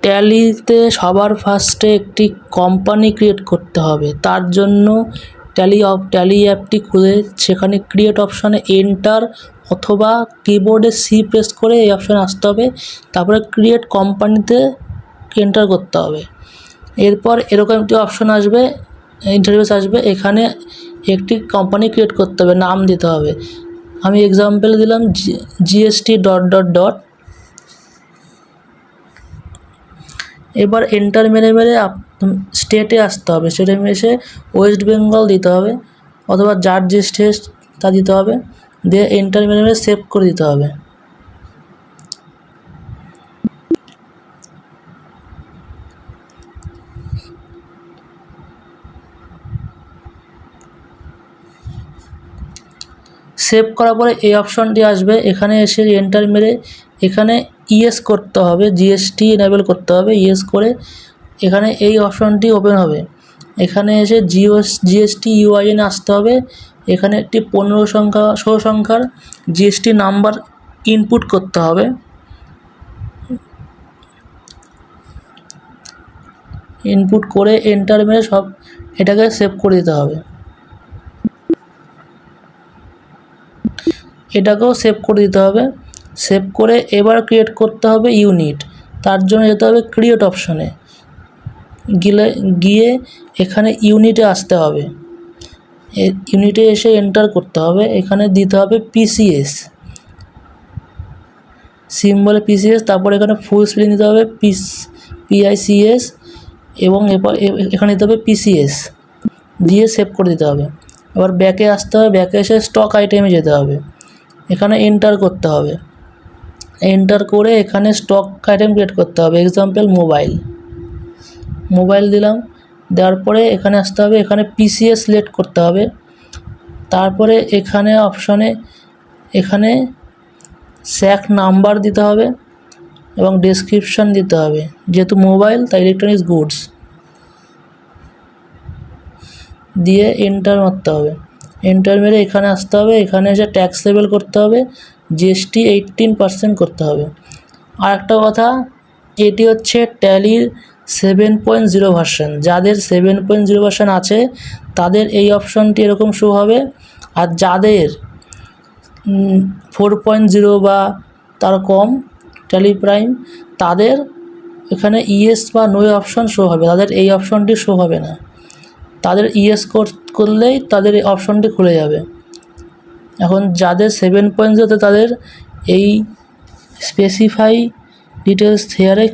ট্যালিতে সবার ফার্স্টে একটি কোম্পানি ক্রিয়েট করতে হবে। তার জন্য ট্যালি অ্যাপটি খুলে সেখানে ক্রিয়েট অপশানে এন্টার অথবা কিবোর্ডে সি প্রেস করে এই অপশানে আসতে হবে। তারপরে ক্রিয়েট কোম্পানিতে এন্টার করতে হবে। এরপর এরকম একটি অপশান আসবে, ইন্টারফেস আসবে। এখানে একটি কোম্পানি ক্রিয়েট করতে হবে, নাম দিতে হবে। আমি এক্সাম্পল দিলাম জিএসটি ডট ডট ডট। এবার এন্টার মেরে স্টেটে আসতে হবে। স্টেটে এসে ওয়েস্ট বেঙ্গল দিতে হবে অথবা যার যে স্টেট তা দিতে হবে, দিয়ে এন্টার মেরে সেভ করে দিতে হবে। সেভ করার পরে এই অপশনটি আসবে। এখানে এসে এন্টার মেরে এখানে ইয়েস করতে হবে, জিএসটি এনেবল করতে হবে। ইয়েস করে এখানে এই অপশনটি ওপেন হবে। এখানে এসে জিএসটি ইউআইএন আসতে হবে। এখানে একটি 16 সংখ্যার জিএসটি নাম্বার ইনপুট করতে হবে। ইনপুট করে এন্টার মেরে সব এটাকে সেভ করে দিতে হবে। এটাকেও সেভ করে দিতে হবে। সেভ করে এবার ক্রিয়েট করতে হবে ইউনিট। তার জন্য যেতে হবে ক্রিয়েট অপশনে, গিয়ে এখানে ইউনিটে আসতে হবে। ইউনিটে এসে এন্টার করতে হবে। এখানে দিতে হবে পিসিএস, সিম্বলে পিসিএস। তারপর এখানে ফুল স্পেলিং দিতে হবে পিআইসিএস এবং এরপর এখানে দিতে হবে পিসিএস, দিয়ে সেভ করে দিতে হবে। এবার ব্যাকে আসতে হবে। ব্যাকে এসে স্টক আইটেমে যেতে হবে। এখানে এন্টার করতে হবে। এন্টার করে এখানে স্টক আইটেম ক্রিয়েট করতে হবে। এক্সাম্পল মোবাইল দিলাম। দেওয়ার পরে এখানে আসতে হবে। এখানে পিসিএস সিলেক্ট করতে হবে। তারপরে এখানে অপশনে এখানে স্যাক নাম্বার দিতে হবে এবং ডেসক্রিপশন দিতে হবে। যেহেতু মোবাইল তাই ইলেকট্রনিক্স গুডস, দিয়ে এন্টার মারতে হবে। এন্টার মেরে এখানে আসতে হবে। এখানে এসে ট্যাক্স লেবেল করতে হবে, জিএসটি 18% করতে হবে। আর একটা কথা, এটি হচ্ছে ট্যালির 7.0 ভার্সন। যাদের 7.0 ভার্সন আছে তাদের এই অপশনটি এরকম শো হবে। আর যাদের 4.0 বা তার কম ট্যালি প্রাইম, তাদের এখানে ইয়েস বা নো অপশন শো হবে। তাদের এই অপশনটি শো হবে না। তাদের ইয়েস করলেই তাদের এই অপশনটি খুলে যাবে। এখন যাদের 7.0 তাদের এই স্পেসিফাই ডিটেলস হেয়ারে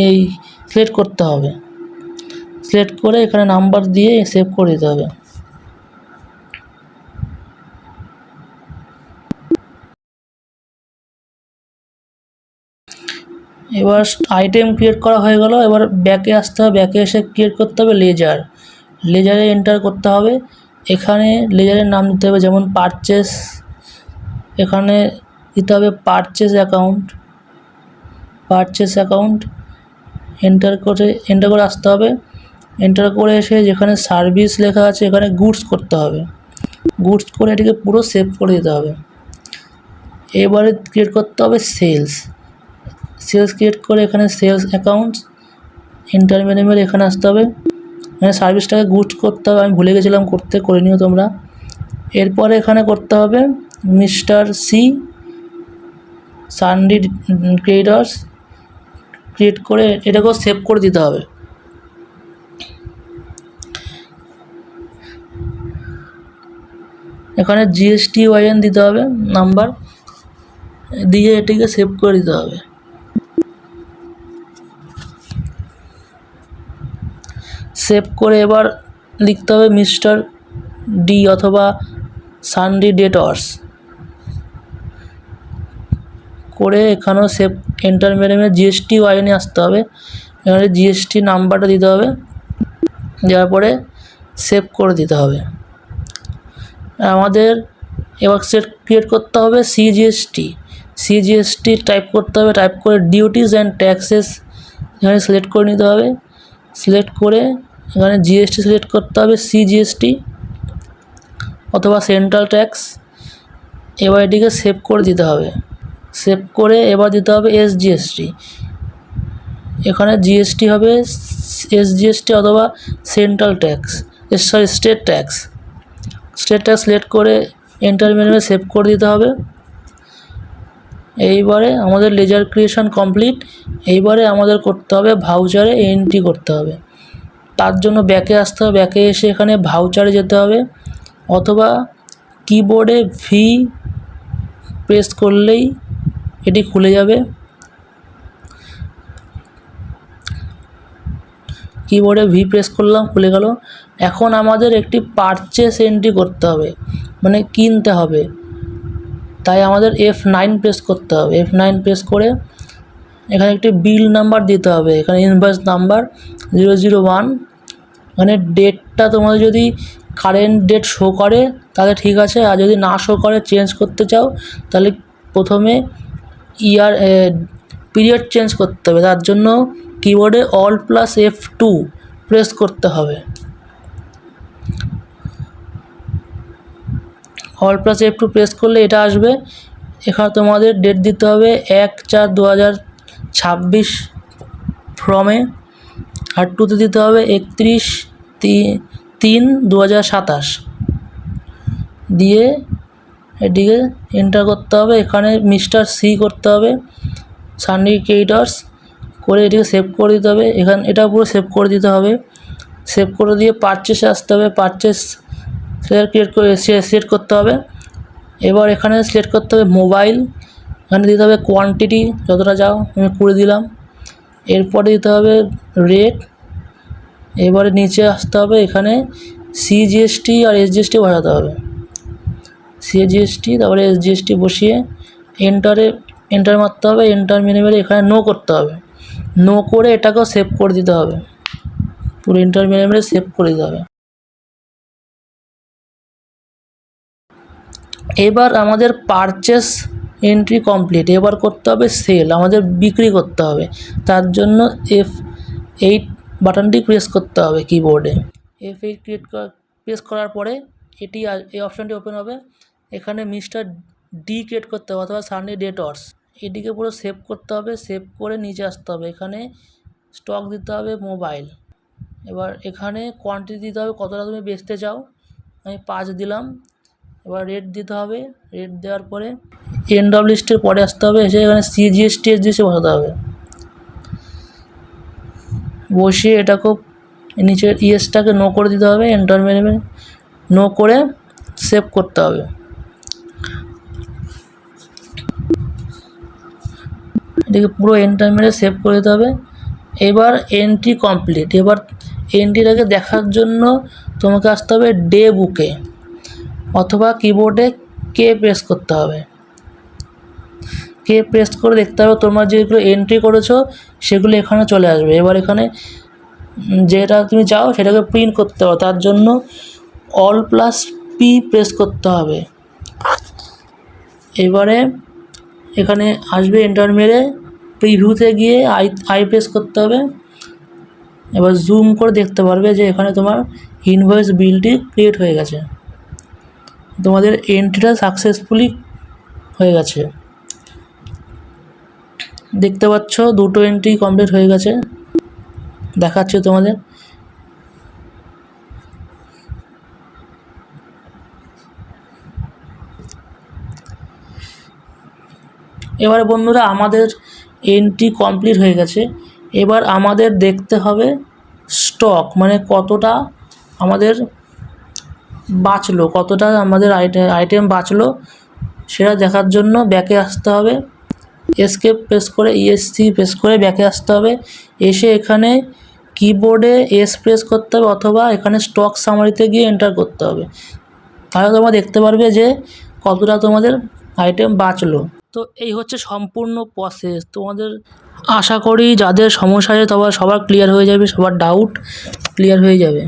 এই সিলেক্ট করতে হবে। সিলেক্ট করে এখানে নাম্বার দিয়ে সেভ করে দিতে হবে। এবার আইটেম ক্রিয়েট করা হয়ে গেল। এবার ব্যাকে আসতে হবে। ব্যাকে এসে ক্রিয়েট করতে হবে লেজারে এন্টার করতে হবে। এখানে লেজারের নাম দিতে হবে, যেমন পারচেস। এখানে দিতে হবে পারচেস অ্যাকাউন্ট। এন্টার করে আসতে হবে। এন্টার করে এসে যেখানে সার্ভিস লেখা আছে এখানে গুডস করতে হবে। গুডস করে এটিকে পুরো সেভ করে দিতে হবে। এবারে ক্রিয়েট করতে হবে সেলস ক্রিয়েট করে এখানে সেলস অ্যাকাউন্টস এন্টার মেরে এখানে আসতে হবে। এখানে সার্ভিসটাকে গুডস করতে হবে, আমি ভুলে গেছিলাম করে নিও তোমরা। এরপরে এখানে করতে হবে মিস্টার সি সানডি ক্রিয়েটার্স, ক্রিয়েট করে এটাকেও সেভ করে দিতে হবে। এখানে জিএসটি ওয়াইএন দিতে হবে নাম্বার, দিয়ে এটিকে সেভ করে দিতে হবে। সেভ করে এবার লিখতে হবে মিস্টার ডি অথবা সানডি ডেটর্স, করে এখানেও সেভ এন্টার মেরে জিএসটি ওয়াইএনে আসতে হবে। এখানে জিএসটি নাম্বারটা দিতে হবে, দেওয়ার পরে সেভ করে দিতে হবে। আমাদের এবার ক্রিয়েট করতে হবে সিজিএসটি টাইপ করতে হবে। টাইপ করে ডিউটিস অ্যান্ড ট্যাক্সেস এখানে সিলেক্ট করে নিতে হবে। সিলেক্ট করে এখানে জিএসটি সিলেক্ট করতে হবে, সিজিএসটি অথবা সেন্ট্রাল ট্যাক্স। এবার এটিকে সেভ করে দিতে হবে। সেভ করে এবার দিতে হবে এসজিএসটি। এখানে জিএসটি হবে এসজিএসটি অথবা central tax, state tax select করে এন্টার মেনুতে সেভ করে দিতে হবে। এইবারে আমাদের লেজার ক্রিয়েশন কমপ্লিট। এইবারে আমাদের করতে হবে ভাউচারে এন্ট্রি করতে হবে। তার জন্য ব্যাকে আসতে হবে, ব্যাকে এসে এখানে ভাউচারে যেতে হবে অথবা কিবোর্ডে ভি প্রেস করলেই এটি খুলে যাবে। কিবোর্ডে ভি প্রেস করলাম, খুলে গেল। এখন আমাদের একটি পারচেস এন্ট্রি করতে হবে, মানে কিনতে হবে, তাই আমাদের F9 প্রেস করতে হবে। F9 প্রেস করে এখানে একটি বিল নাম্বার দিতে হবে, এখানে ইনভয়েস নাম্বার 001। মানে ডেটটা তোমাদের যদি কারেন্ট ডেট শো করে তাহলে ঠিক আছে, আর যদি না শো করে চেঞ্জ করতে চাও তাহলে প্রথমে পিরিয়ড চেঞ্জ করতে হবে। তার জন্য কিবোর্ডে Alt+F2 প্রেস করতে হবে। Alt+F2 প্রেস করলে এটা আসবে। এখানে তোমাদের ডেট দিতে হবে 1/4/2026 ফ্রমে, আর টুতে দিতে হবে 31/3/2027 দিয়ে এটিকে এন্টার করতে হবে। এখানে মিস্টার সি করতে হবে, সার্টিফিকেটস করে এটিকে সেভ করে দিতে হবে। এখানে এটা পুরো সেভ করে দিতে হবে। সেভ করে দিয়ে পারচেসে আসতে হবে, পারচেস সিলেক্ট করতে হবে। এবার এখানে সিলেক্ট করতে হবে মোবাইল, এখানে দিতে হবে কোয়ান্টিটি যতটা যাও, আমি 20 দিলাম। এরপরে দিতে হবে রেট। এবারে নিচে আসতে হবে, এখানে সিজিএসটি আর এসজিএসটি বসাতে হবে। সিজিএসটি তারপরে এসজিএসটি বসিয়ে এন্টার মারতে হবে। এন্টার মেরে এখানে নো করতে হবে। নো করে এটাকেও সেভ করে দিতে হবে, পুরো এন্টার মেরে সেভ করে দিতে হবে। এবার আমাদের পারচেস এন্ট্রি কমপ্লিট। এবার করতে হবে সেল, আমাদের বিক্রি করতে হবে। তার জন্য F8 বাটনটি প্রেস করতে হবে কিবোর্ডে। F8 প্রেস করার পরে এই অপশানটি ওপেন হবে। এখানে মিস্টার ডি ক্রিয়েট করতে হবে অথবা সানি ডেটর্স, এটিকে পুরো সেভ করতে হবে। সেভ করে নিচে আসতে হবে, এখানে স্টক দিতে হবে মোবাইল। এবার এখানে কোয়ান্টিটি দিতে হবে, কতটা তুমি বেচতে চাও, আমি 5 দিলাম। এবার রেট দিতে হবে, রেট দেওয়ার পরে এন্ড অফ লিস্টের পরে আসতে হবে, এসে এখানে সিজিএসটি এসজিএসটি বসাতে হবে। বসিয়ে এটাকেও নিচের ইএসটাকে নো করে দিতে হবে। এন্টার মেরে নো করে সেভ করতে হবে। এটাকে পুরো এন্টার মেরে সেভ করে দিতে হবে। এবার এন্ট্রি কমপ্লিট। এবার এন্ট্রিটাকে দেখার জন্য তোমাকে আসতে হবে ডে বুকে অথবা কিবোর্ডে কে প্রেস করতে হবে। কে প্রেস করে দেখতে হবে তোমার যেগুলো এন্ট্রি করেছো সেগুলো এখানে চলে আসবে। এবার এখানে যেটা তুমি চাও সেটাকে প্রিন্ট করতে হবে, তার জন্য Alt+P প্রেস করতে হবে। এবারে এখানে আসবে এন্টার মেরে প্রিভিউতে গিয়ে আই প্রেস করতে হবে। এবার জুম করে দেখতে পারবে যে এখানে তোমার ইনভয়েস বিলটি ক্রিয়েট হয়ে গেছে, তোমাদের এন্ট্রিটা সাকসেসফুলি হয়ে গেছে। দেখতে পাচ্ছ দুটো এন্ট্রি কমপ্লিট হয়ে গেছে, দেখাচ্ছে তোমাদের। এবারে বন্ধুরা আমাদের এন্ট্রি কমপ্লিট হয়ে গেছে। এবার আমাদের দেখতে হবে স্টক, মানে কতটা আমাদের বাঁচলো, কতটা আমাদের আইটেম বাঁচলো সেটা দেখার জন্য ব্যাকে আসতে হবে। এসকেপ প্রেস করে ESC প্রেস করে ব্যাকে আসতে হবে। এসে এখানে কিবোর্ডে এস প্রেস করতে হবে অথবা এখানে স্টক সামারিতে গিয়ে এন্টার করতে হবে। তাহলে তোমরা দেখতে পারবে যে কতটা তোমাদের আইটেম বাঁচলো। তো এই হচ্ছে সম্পূর্ণ প্রসেস। তোমাদের আশা করি যাদের সমস্যা আছে সবার ক্লিয়ার হয়ে যাবে, সবার ডাউট ক্লিয়ার হয়ে যাবে।